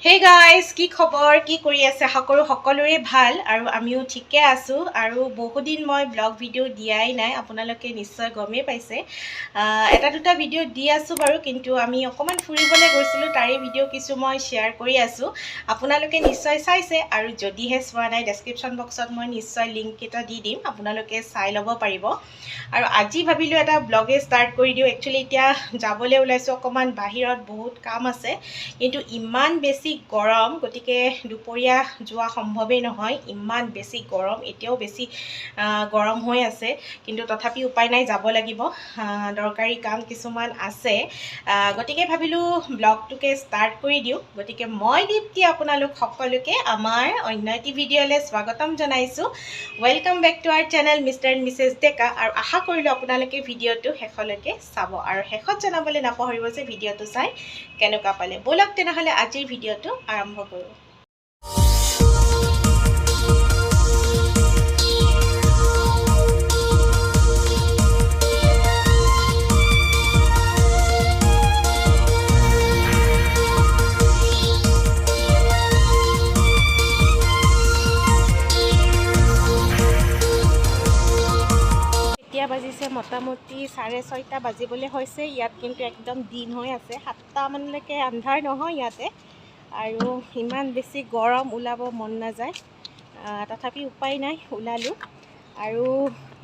Hey guys, কি খবৰ কি কৰি আছে সকলোৰে ভাল আৰু আমিও ঠিকে আছো আৰু বহুদিন মই ব্লগ ভিডিও দিয়াই নাই আপোনালোকে নিশ্চয় গমেই পাইছে এটা দুটা ভিডিও দি আছো বাৰু কিন্তু আমি অকমান ফুৰিবলৈ গৈছিলো তাৰে ভিডিও কিছু মই শেয়াৰ কৰি আছো আপোনালোকে নিশ্চয় চাইছে আৰু যদিহে চোৱা নাই ডেসক্ৰিপচন বক্সত মই নিশ্চয় লিংক এটা দি দিম আপোনালোকে চাই ল'ব পাৰিব আৰু আজি ভাবিলো এটা ব্লগে ষ্টাৰ্ট কৰি দিও একচুয়ালি এতিয়া যাবলৈ ওলাইছো অকমান বাহিৰত বহুত কাম আছে কিন্তু ইমান বেছি গৰম গতিকে দুপৰীয়া যোৱা সম্ভৱেই নহয় ইমান বেছি গৰম এতিয়াও বেছি গৰম হৈ আছে কিন্তু তথাপি উপায় নাই যাব লাগিব দৰকাৰী কাম কিছুমান আছে গতিকে ভাবিলো ব্লগটোকে ষ্টাৰ্ট কৰি দিও গতিকে মই দীপ্তি আপোনালোক সকলোকে আমাৰ অন্য এটি ভিডিঅ'লৈ স্বাগতম জনাইছো welcome back to our channel Mr.Mrs.Deka আৰু আশা কৰিলো আপোনালোকে ভিডিঅ'টো শেষলৈকে চাব আৰু শেষত জনাবলৈ নাপাহৰিব যে ভিডিঅ'টো চাই কেনেকুৱা পালে বলক তেনেহলে আজিৰ ভিডিঅ'টো আৰম্ভ কৰো এতিয়া বাজিছে মোটামুটি 6:30 বাজিবলৈ হৈছে ইয়াত কিন্তু একদম দিন হৈ আছে 7টা মানলৈকে আন্ধাৰ নহয় ইয়াতে আৰু ইমান বেছি গৰম ওলাব মন নাযায় তথাপি উপায় নাই ওলালো আৰু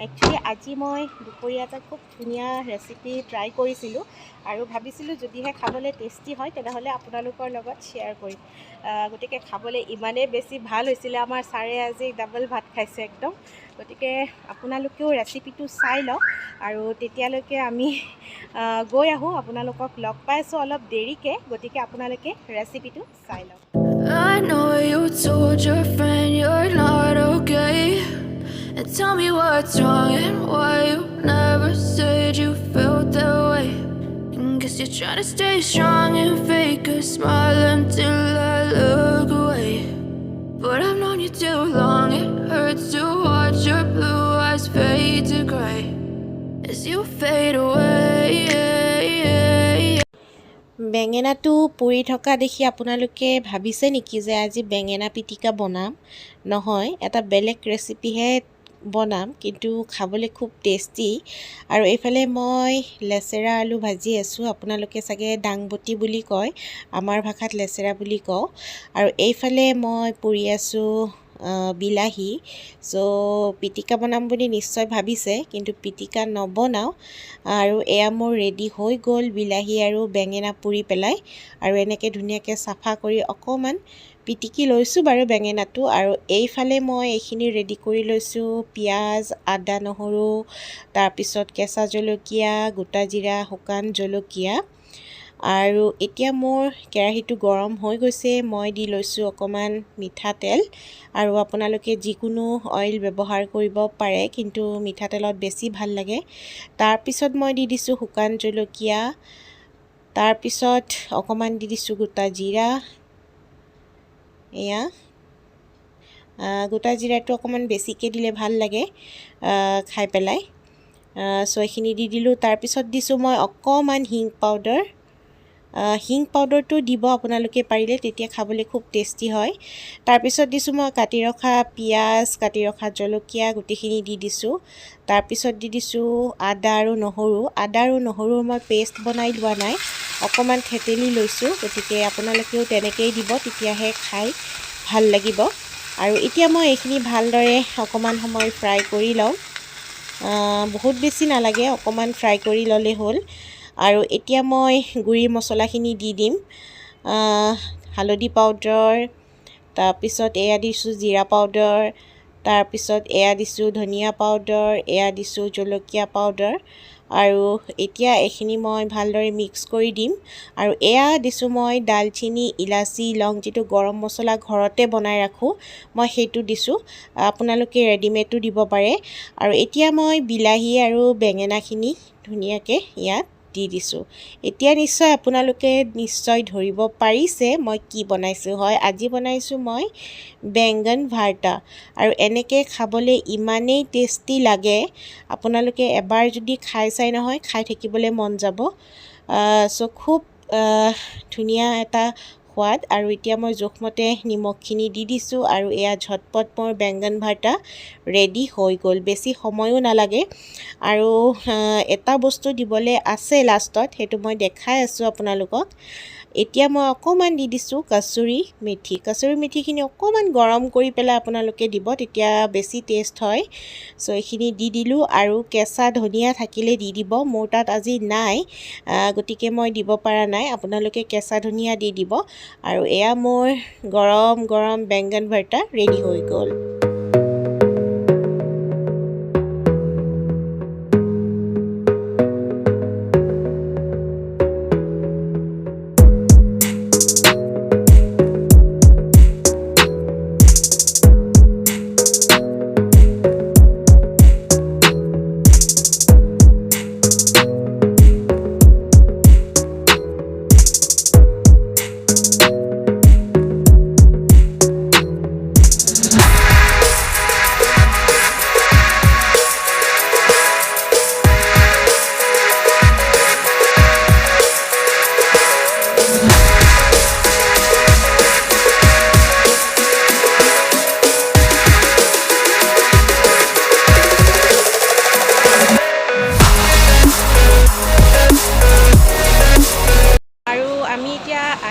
একচুয়ালি আজি মই দুপৰীয়া এটা খুব ধুনীয়া ৰেচিপি ট্ৰাই কৰিছিলোঁ আৰু ভাবিছিলোঁ যদিহে খাবলৈ টেষ্টি হয় তেনেহ'লে আপোনালোকৰ লগত শ্বেয়াৰ কৰিম গতিকে খাবলৈ ইমানেই বেছি ভাল হৈছিলে আমাৰ ছাৰে আজি ডাবল ভাত খাইছে একদম গতিকে আপোনালোকেও ৰেচিপিটো চাই লওক আৰু তেতিয়ালৈকে আমি গৈ আহোঁ আপোনালোকক লগ পাইছোঁ অলপ দেৰিকৈ গতিকে আপোনালোকে ৰেচিপিটো চাই লওক I know you told your friend you're not okay and tell me what's wrong and why you never said you felt that way and guess you're trying to stay strong and fake a smile until I look away but I've known you too long it hurts to watch your blue eyes fade to gray as you fade away বেঙেনাটো পুৰি থকা দেখি আপোনালোকে ভাবিছে নেকি যে আজি বেঙেনা পিটিকা বনাম নহয় এটা বেলেগ ৰেচিপিহে বনাম কিন্তু খাবলৈ খুব টেষ্টি আৰু এইফালে মই লেচেৰা আলু ভাজি আছোঁ আপোনালোকে চাগে ডাংবটি বুলি কয় আমাৰ ভাষাত লেচেৰা বুলি কওঁ আৰু এইফালে মই পুৰি আছোঁ বিলাহী সো পিটিকা বনাম বুলি নিশ্চয় ভাবিছে কিন্তু পিটিকা নবনাও আৰু এয়া মোৰ ৰেডি হৈ গ'ল বিলাহী আৰু বেঙেনা পুৰি পেলাই আৰু এনেকৈ ধুনীয়াকৈ চাফা কৰি অকমান পিটিকি লৈছোঁ বাৰু বেঙেনাটো আৰু এইফালে মই এইখিনি ৰেডি কৰি লৈছোঁ পিঁয়াজ আদা নহৰু তাৰপিছত কেঁচা জলকীয়া গোটা জিৰা শুকান জলকীয়া আৰু এতিয়া মোৰ কেৰাহীটো গৰম হৈ গৈছে মই দি লৈছোঁ অকমান মিঠাতেল আৰু আপোনালোকে যিকোনো অইল ব্যৱহাৰ কৰিব পাৰে কিন্তু মিঠাতেলত বেছি ভাল লাগে তাৰপিছত মই দি দিছোঁ শুকান জলকীয়া তাৰপিছত অকমান দি দিছোঁ গোটা জিৰা এয়া গোটা জিৰাটো অকমান বেছিকৈ দিলে ভাল লাগে খাই পেলাই সো এইখিনি দি দিলোঁ তাৰপিছত দিছোঁ মই অকমান হিং পাউডাৰ হিং পাউডাৰটো দিব আপোনালোকে পাৰিলে তেতিয়া খাবলৈ খুব টেষ্টি হয় তাৰপিছত দিছোঁ মই কাটি ৰখা পিঁয়াজ কাটি ৰখা জলকীয়া গুটিখিনি দি দিছোঁ তাৰপিছত দি দিছোঁ আদা আৰু নহৰু মই পেষ্ট বনাই লোৱা নাই অকমান থেতেলি লৈছোঁ গতিকে আপোনালোকেও তেনেকৈয়ে দিব তেতিয়াহে খাই ভাল লাগিব আৰু এতিয়া মই এইখিনি ভালদৰে অকমান সময় ফ্ৰাই কৰি লওঁ বহুত বেছি নালাগে অকমান ফ্ৰাই কৰি ল'লে হ'ল আৰু এতিয়া মই গুড়ি মছলাখিনি দি দিম হালধি পাউডাৰ তাৰপিছত এয়া দিছোঁ জিৰা পাউডাৰ তাৰপিছত এয়া দিছোঁ ধনিয়া পাউডাৰ এয়া দিছোঁ জলকীয়া পাউডাৰ আৰু এতিয়া এইখিনি মই ভালদৰে মিক্স কৰি দিম আৰু এয়া দিছোঁ মই দালচিনি ইলাচি লং যিটো গৰম মছলা ঘৰতে বনাই ৰাখোঁ মই সেইটো দিছোঁ আপোনালোকে ৰেডিমেডটো দিব পাৰে আৰু এতিয়া মই বিলাহী আৰু বেঙেনাখিনি ধুনীয়াকৈ ইয়াত দি দিছোঁ এতিয়া নিশ্চয় আপোনালোকে নিশ্চয় ধৰিব পাৰিছে মই কি বনাইছোঁ হয় আজি বনাইছোঁ মই বেংগন ভাৰ্তা আৰু এনেকৈ খাবলৈ ইমানেই টেষ্টি লাগে আপোনালোকে এবাৰ যদি খাই চাই নহয় খাই থাকিবলৈ মন যাব সো খুব ধুনীয়া এটা সোৱাদ। আৰু এতিয়া মই জোখমতে নিমখখিনি দি দিছোঁ আৰু এয়া ঝটপট মোৰ বেংগন ভাৰ্তা ৰেডি হৈ গ'ল। বেছি সময়ো নালাগে। আৰু এটা বস্তু দিবলৈ আছে লাষ্টত, সেইটো মই দেখাই আছোঁ আপোনালোকক। এতিয়া মই অকণমান দি দিছোঁ কচুৰি মেথি। কচুৰি মেথিখিনি অকণমান গৰম কৰি পেলাই আপোনালোকে দিব, তেতিয়া বেছি টেষ্ট হয়। চ' এইখিনি দি দিলোঁ আৰু কেঁচা ধনিয়া থাকিলে দি দিব। মোৰ তাত আজি নাই, গতিকে মই দিব পৰা নাই। আপোনালোকে কেঁচা ধনিয়া দি দিব। আৰু এয়া মোৰ গৰম গৰম বেংগন ভৰ্তা ৰেডি হৈ গ'ল।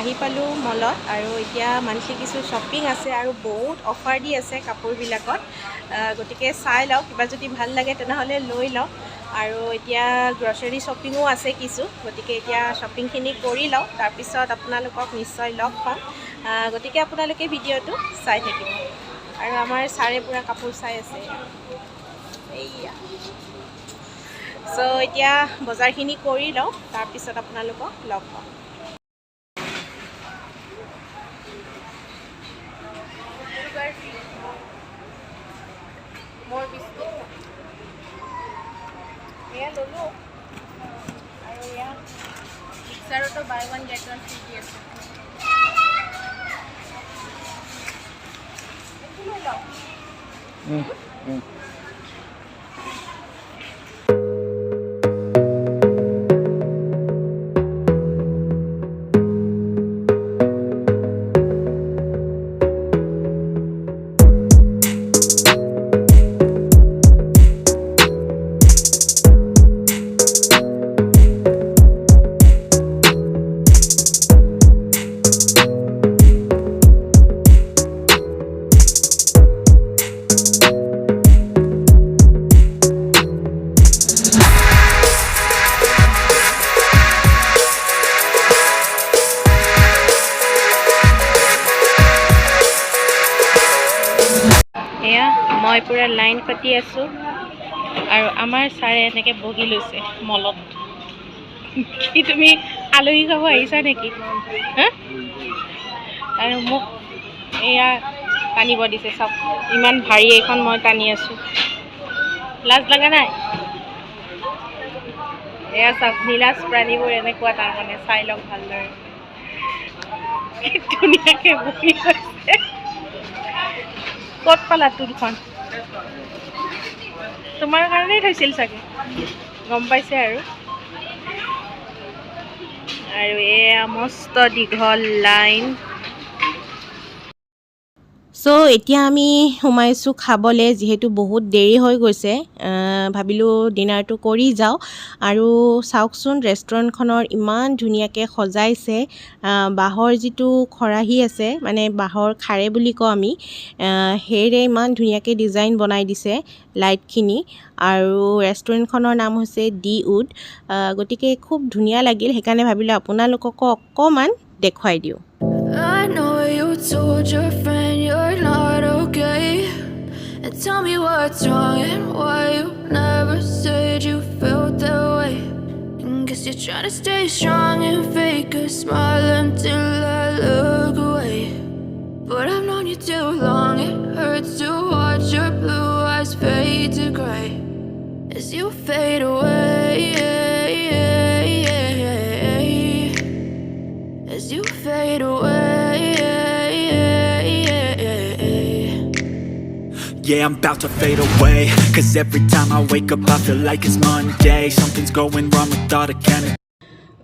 আহি পালোঁ মলত, আৰু এতিয়া মান্থলি কিছু শ্বপিং আছে আৰু বহুত অফাৰ দি আছে কাপোৰবিলাকত। গতিকে চাই লওক, কিবা যদি ভাল লাগে তেনেহ'লে লৈ লওক। আৰু এতিয়া গ্ৰচাৰী শ্বপিঙো আছে কিছু, গতিকে এতিয়া শ্বপিংখিনি কৰি লওক, তাৰপিছত আপোনালোকক নিশ্চয় লগ পাম। গতিকে আপোনালোকে ভিডিঅ'টো চাই থাকিব। আৰু আমাৰ ছাৰে পূৰা কাপোৰ চাই আছে এইয়া। চ' এতিয়া বজাৰখিনি কৰি লওঁ, তাৰপিছত আপোনালোকক লগ পাম। মোৰ বিস্কুট এয়া ল'লোঁ, আৰু এয়া মিক্সাৰতো buy one get one free দি আছে। এইটো লৈ লওঁ। এয়া মই পূৰা লাইন পাতি আছোঁ, আৰু আমাৰ ছাৰে এনেকৈ বহি লৈছে মলত। কি তুমি আলহী খাব আহিছা নেকি? হা? আৰু মোক এয়া টানিব দিছে, চাওক ইমান ভাৰী এইখন মই টানি আছোঁ। লাজ লগা নাই? এয়া চাওক নীলাজ প্ৰাণীবোৰ এনেকুৱা, তাৰমানে চাই লওক ভালদৰে। কি ধুনীয়াকৈ বহি আছে। ক'ত পালা টুলখন? তোমাৰ কাৰণেই থৈছিল চাগে, গম পাইছে। আৰু এয়া মস্ত দীঘল লাইন। চ' এতিয়া আমি সোমাইছোঁ খাবলৈ, যিহেতু বহুত দেৰি হৈ গৈছে। ভাবিলোঁ ডিনাৰটো কৰি যাওঁ। আৰু চাওকচোন ৰেষ্টুৰেণ্টখনৰ ইমান ধুনীয়াকৈ সজাইছে। বাঁহৰ যিটো খৰাহী আছে, মানে বাঁহৰ খাৰে বুলি কওঁ আমি, সেইৰে ইমান ধুনীয়াকৈ ডিজাইন বনাই দিছে লাইটখিনি। আৰু ৰেষ্টুৰেণ্টখনৰ নাম হৈছে দি উড। গতিকে খুব ধুনীয়া লাগিল, সেইকাৰণে ভাবিলোঁ আপোনালোককো অকণমান দেখুৱাই দিওঁ। I know you told your friend you're not okay, and tell me what's wrong and why you never said you felt that way. And guess you're trying to stay strong and fake a smile until I look away. But I've known you too long, it hurts to watch your blue eyes fade to gray as you fade away, as you fade away. Yeah, I'm about to fade away, 'cause every time I wake up I feel like it's Monday. Something's going wrong with all the chemicals.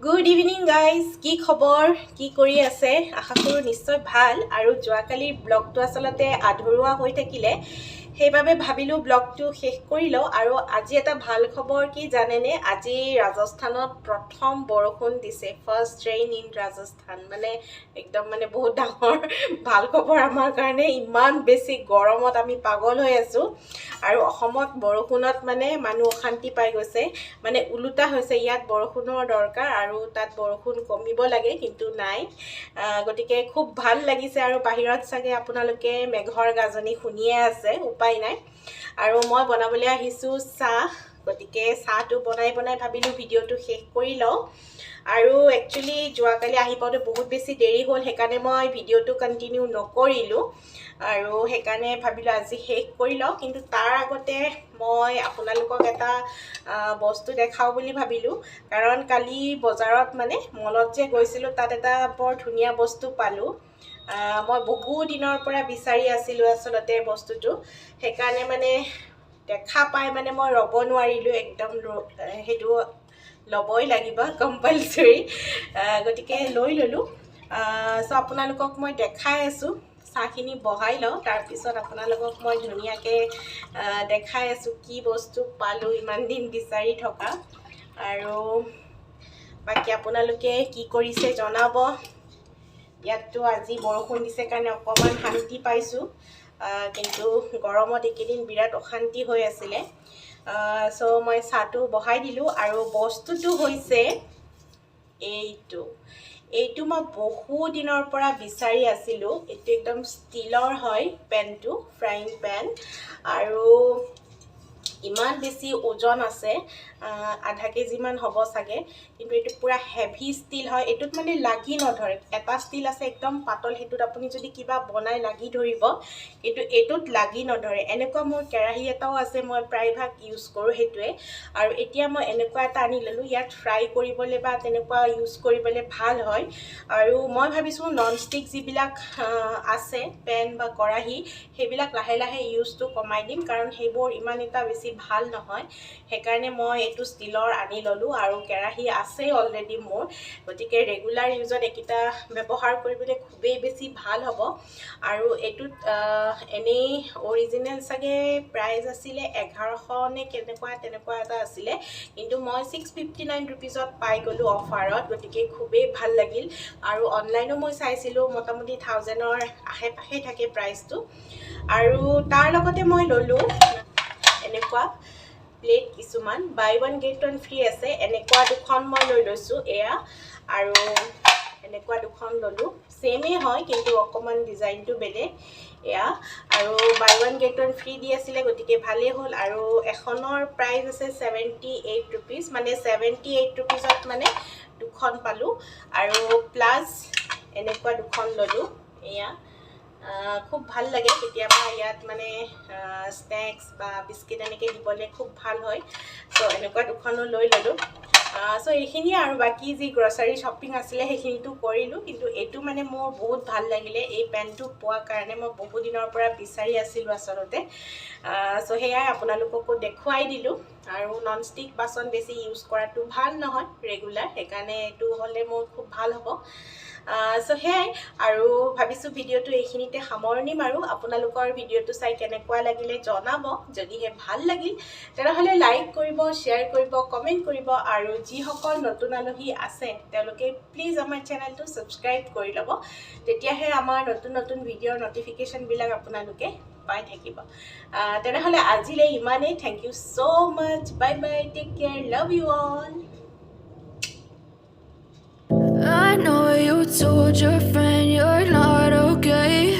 Good evening guys, কি খবৰ, কি কৰি আছে? আশা কৰোঁ নিশ্চয় ভাল। আৰু যোৱাকালিৰ ব্লগটো আচলতে আধৰুৱা হৈ থাকিলে, সেইবাবে ভাবিলোঁ ব্লগটো শেষ কৰি লওঁ। আৰু আজি এটা ভাল খবৰ কি জানেনে? আজি ৰাজস্থানত প্ৰথম বৰষুণ দিছে, ফাৰ্ষ্ট ৰেইন ইন ৰাজস্থান। মানে একদম বহুত ডাঙৰ ভাল খবৰ আমাৰ কাৰণে। ইমান বেছি গৰমত আমি পাগল হৈ আছোঁ আৰু অসমত বৰষুণত মানুহ অশান্তি পাই গৈছে। ওলোটা হৈছে, ইয়াত বৰষুণৰ দৰকাৰ আৰু তাত বৰষুণ কমিব লাগে, কিন্তু নাই। গতিকে খুব ভাল লাগিছে। আৰু বাহিৰত চাগে আপোনালোকে মেঘৰ গাজনি শুনিয়ে আছে, উপায় নাই। আৰু মই বনাবলৈ আহিছোঁ চাহ। গতিকে চাহটো বনাই ভাবিলোঁ ভিডিঅ'টো শেষ কৰি লওঁ। আৰু একচুৱেলি যোৱাকালি আহি পাওঁতে বহুত বেছি দেৰি হ'ল, সেইকাৰণে মই ভিডিঅ'টো কণ্টিনিউ নকৰিলোঁ। আৰু সেইকাৰণে ভাবিলোঁ আজি শেষ কৰি লওঁ। কিন্তু তাৰ আগতে মই আপোনালোকক এটা বস্তু দেখাওঁ বুলি ভাবিলোঁ। কাৰণ কালি বজাৰত মলত যে গৈছিলোঁ, তাত এটা বৰ ধুনীয়া বস্তু পালোঁ। মই বহু দিনৰ পৰা বিচাৰি আছিলোঁ আচলতে বস্তুটো। সেইকাৰণে দেখা পাই মই ৰ'ব নোৱাৰিলোঁ, একদম সেইটো ল'বই লাগিব, কম্পালচৰি। গতিকে লৈ ল'লোঁ। চ' আপোনালোকক মই দেখাই আছোঁ। চাহখিনি বহাই লওঁ, তাৰপিছত আপোনালোকক মই ধুনীয়াকৈ দেখাই আছোঁ কি বস্তু পালোঁ ইমান দিন বিচাৰি থকা। আৰু বাকী আপোনালোকে কি কৰিছে জনাব। ইয়াততো আজি বৰষুণ দিছে কাৰণে অকণমান শান্তি পাইছোঁ, কিন্তু গৰমত এইকেইদিন বিৰাট অশান্তি হৈ আছিলে। চ' মই চাহটো বহাই দিলোঁ। আৰু বস্তুটো হৈছে এইটো মই বহু দিনৰ পৰা বিচাৰি আছিলোঁ। এইটো একদম ষ্টীলৰ হয় পেনটো, ফ্ৰাইং পেন। আৰু ইমান বেছি ওজন আছে, আধা কেজিমান হ'ব চাগে। কিন্তু এইটো পূৰা হেভি ষ্টীল হয়। এইটোত লাগি নধৰে। এটা ষ্টীল আছে একদম পাতল, সেইটোত আপুনি যদি কিবা বনাই লাগি ধৰিব, কিন্তু এইটোত লাগি নধৰে। এনেকুৱা মোৰ কেৰাহী এটাও আছে, মই প্ৰায়ভাগ ইউজ কৰোঁ সেইটোৱে। আৰু এতিয়া মই এনেকুৱা এটা আনি ল'লোঁ, ইয়াত ফ্ৰাই কৰিবলৈ বা তেনেকুৱা ইউজ কৰিবলৈ ভাল হয়। আৰু মই ভাবিছোঁ ননষ্টিক যিবিলাক আছে পেন বা কেৰাহী, সেইবিলাক লাহে লাহে ইউজটো কমাই দিম, কাৰণ সেইবোৰ ইমান এটা বেছি ভাল নহয়। সেইকাৰণে মই এইটো ষ্টীলৰ আনি ল'লোঁ। আৰু কেৰাহী আছেই অলৰেডি মোৰ, গতিকে ৰেগুলাৰ ইউজত এইকেইটা ব্যৱহাৰ কৰিবলৈ খুবেই বেছি ভাল হ'ব। আৰু এইটোত এনেই অৰিজিনেল চাগে প্ৰাইচ আছিলে 1100 নে তেনেকুৱা এটা আছিলে, কিন্তু মই 659 ৰুপিজত পাই গ'লোঁ অফাৰত। গতিকে খুবেই ভাল লাগিল। আৰু অনলাইনো মই চাইছিলোঁ, মোটামুটি 1000ৰ আশে পাশে থাকে প্ৰাইচটো। আৰু তাৰ লগতে মই ল'লোঁ এনেকুৱা প্লেট কিছুমান, buy one get one free আছে। এনেকুৱা দুখন মই লৈ লৈছোঁ এয়া। আৰু এনেকুৱা দুখন ল'লোঁ, ছেমেই হয় কিন্তু অকণমান ডিজাইনটো বেলেগ এয়া। আৰু buy one get one free দি আছিলে, গতিকে ভালেই হ'ল। আৰু এখনৰ প্ৰাইচ আছে 78 ৰুপিজ, 78 ৰুপিজত দুখন পালোঁ। আৰু প্লাছ এনেকুৱা দুখন ল'লোঁ এয়া। খুব ভাল লাগে কেতিয়াবা ইয়াত স্নেক্স বা বিস্কিট এনেকৈ দিবলৈ খুব ভাল হয়। চ' এনেকুৱা দুখনো লৈ ল'লোঁ। চ' এইখিনিয়ে। আৰু বাকী যি গ্ৰচাৰী শ্বপিং আছিলে সেইখিনিতো কৰিলোঁ, কিন্তু এইটো মোৰ বহুত ভাল লাগিলে। এই পেনটো পোৱাৰ কাৰণে মই বহু দিনৰ পৰা বিচাৰি আছিলোঁ আচলতে। চ' সেয়াই আপোনালোককো দেখুৱাই দিলোঁ। আৰু ননষ্টিক বাচন বেছি ইউজ কৰাটো ভাল নহয় ৰেগুলাৰ, সেইকাৰণে এইটো হ'লে মোৰ খুব ভাল হ'ব। চ' সেয়াই। আৰু ভাবিছোঁ ভিডিঅ'টো এইখিনিতে সামৰণি মাৰোঁ। আপোনালোকৰ ভিডিঅ'টো চাই কেনেকুৱা লাগিলে জনাব। যদিহে ভাল লাগিল তেনেহ'লে লাইক কৰিব, শ্বেয়াৰ কৰিব, কমেণ্ট কৰিব। আৰু যিসকল নতুন আলহী আছে তেওঁলোকে প্লিজ আমাৰ চেনেলটো ছাবস্ক্ৰাইব কৰি ল'ব, তেতিয়াহে আমাৰ নতুন ভিডিঅ'ৰ নটিফিকেশ্যনবিলাক আপোনালোকে পাই থাকিব। তেনেহ'লে আজিলৈ ইমানেই। Thank you so' much. Bye bye, take care, love you all. I know you told your friend you're not okay,